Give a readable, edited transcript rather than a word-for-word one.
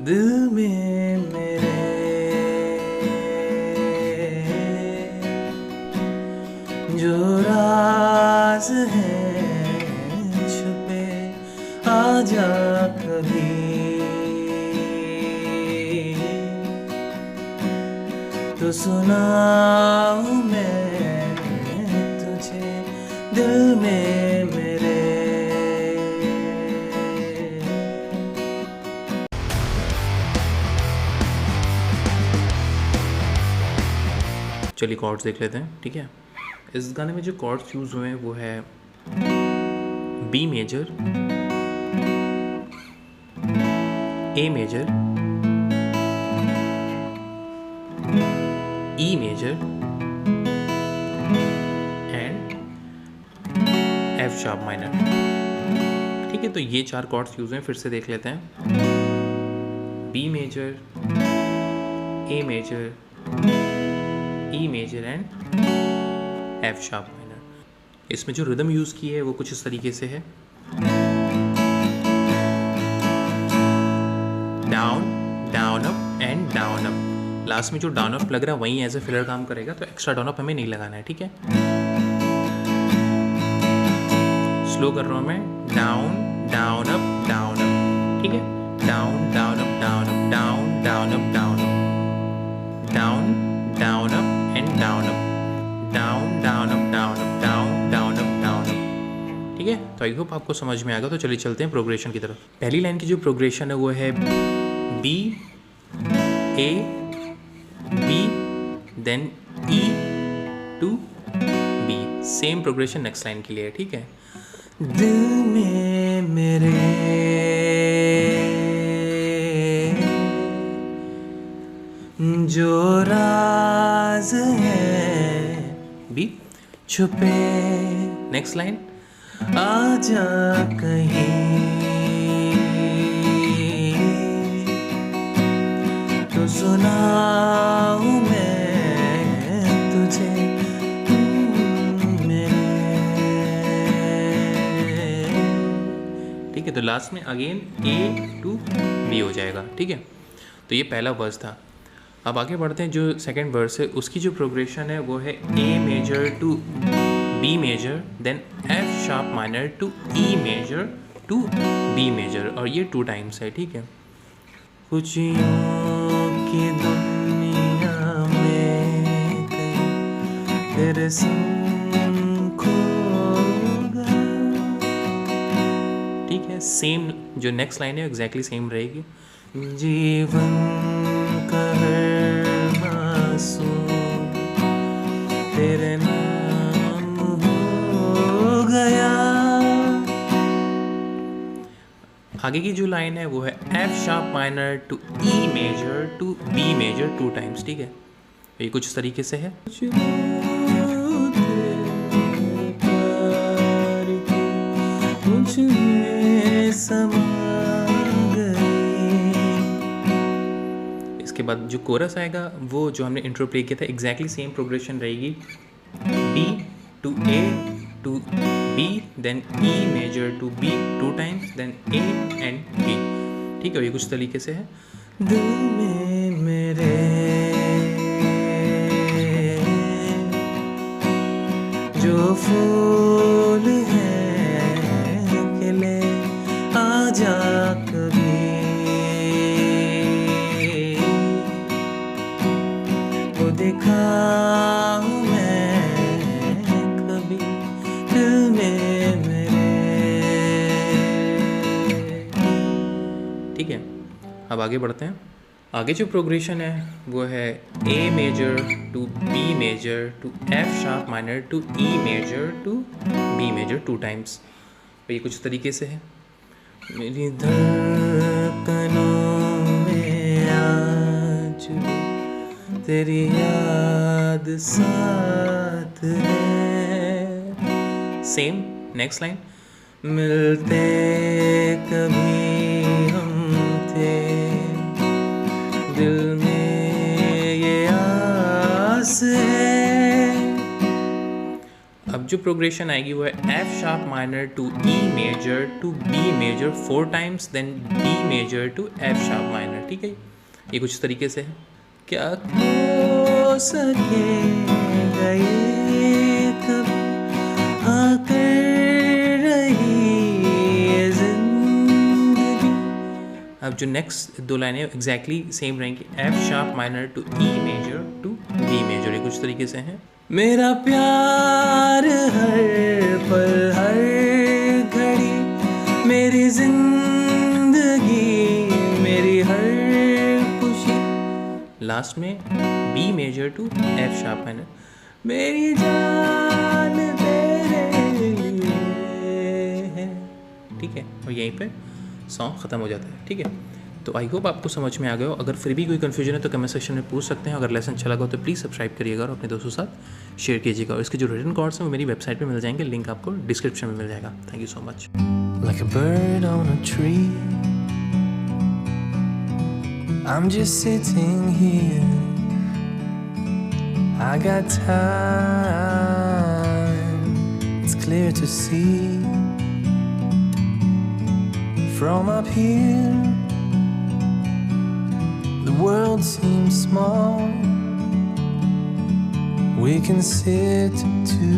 दिल में मेरे जो राज हैं छुपे, आजा कभी तो सुनाऊं मैं तुझे दिल में मेरे। चलिए कॉर्ड्स देख लेते हैं, ठीक है। इस गाने में जो कॉर्ड्स यूज़ हुए हैं वो है B major, A major, E major and F sharp minor, ठीक है। तो ये 4 कॉर्ड्स यूज़ हैं, फिर से देख लेते हैं। B major, A major, E major and F sharp minor. इसमें जो रिदम यूज़ की है वो कुछ इस तरीके से है, down down up and down up. Last में जो डाउन अप लग रहा है वहीं एज ए फिलर काम करेगा, तो एक्स्ट्रा डाउन अप हमें नहीं लगाना है, ठीक है। स्लो कर रहा हूँ मैं, down down up down up, ठीक है। Down down up down up, down down up down up, down down up and down up, down down up down up, down down up down up, ठीक है। तो I hope आपको समझ में आएगा। तो चलिए चलते हैं प्रोग्रेशन की तरफ। पहली लाइन की जो प्रोग्रेशन है वो है B A B then E to B. Same progression next line के लिए है, ठीक है। दिल में मेरे जो राज है बी छुपे, नेक्स्ट लाइन आजा कहीं तो सुनाऊं मैं तुझे ठीक है। तो लास्ट में अगेन ए टू बी हो जाएगा, ठीक है। तो ये पहला वर्स था। अब आगे बढ़ते हैं। जो सेकंड वर्स है उसकी जो प्रोग्रेशन है वो है A major to B major then F sharp minor to E major to B major, और ये 2 टाइम्स है, ठीक है। खुशियों की दुनिया में तेरे संग खो गया, ठीक है। सेम जो नेक्स्ट लाइन है एग्जैक्टली सेम रहेगी। जीवन का हर मासूम तेरे नाम हो गया। आगे की जो लाइन है वो है F sharp minor to E major to B major 2 times, ठीक है। ये कुछ इस तरीके से है। इसके बाद जो कोरस आएगा वो जो हमने इंट्रो प्ले किया था एग्जैक्टली सेम प्रोग्रेशन रहेगी, B to A to B then E major to B 2 times then A and B, ठीक है। ये कुछ तरीके से है। दिल में मेरे जो फूल हैं खिले, आजा कभी वो दिखाऊं मैं कभी दिल में मेरे, ठीक है। अब आगे बढ़ते हैं। आगे जो प्रोग्रेशन है वो है A major to B major to F sharp minor to E major to B major 2 times. तो ये कुछ तरीके से है। मेरी धड़कनों में आज तेरी याद साथ है। सेम नेक्स्ट लाइन, मिलते कभी हम थे दिल में ये आस है। अब जो प्रोग्रेशन आएगी वो है F sharp minor to E major to B major 4 times then B major to F sharp minor, ठीक है, ये कुछ तरीके से है। क्या हो सकेगा ये कब आकर रही ये जिंदगी। अब जो नेक्स्ट दो लाइनें एग्जैक्टली सेम रहेंगी, F sharp minor to E major to B major, ये कुछ तरीके से हैं। मेरा प्यार हर पल हर घड़ी, मेरी जिंदगी मेरी हर खुशी। लास्ट में B major to F sharp minor, मेरी जान तेरे लिए है, ठीक है। और यहीं पे सॉन्ग ख़त्म हो जाता है, ठीक है। तो आई होप आपको समझ में आ गया हो। अगर फिर भी कोई कन्फ्यूजन है तो कमेंट सेक्शन में पूछ सकते हैं। अगर लेसन अच्छा लगा हो तो प्लीज़ सब्सक्राइब करिएगा और अपने दोस्तों के साथ शेयर कीजिएगा। और इसके जो रिटन कॉर्ड्स हैं वो मेरी वेबसाइट पे मिल जाएंगे, लिंक आपको डिस्क्रिप्शन में मिल जाएगा। Thank you so much. Like a bird on a tree, I'm just sitting here. I got time, it's clear to see. From up here, the world seems small. We can sit together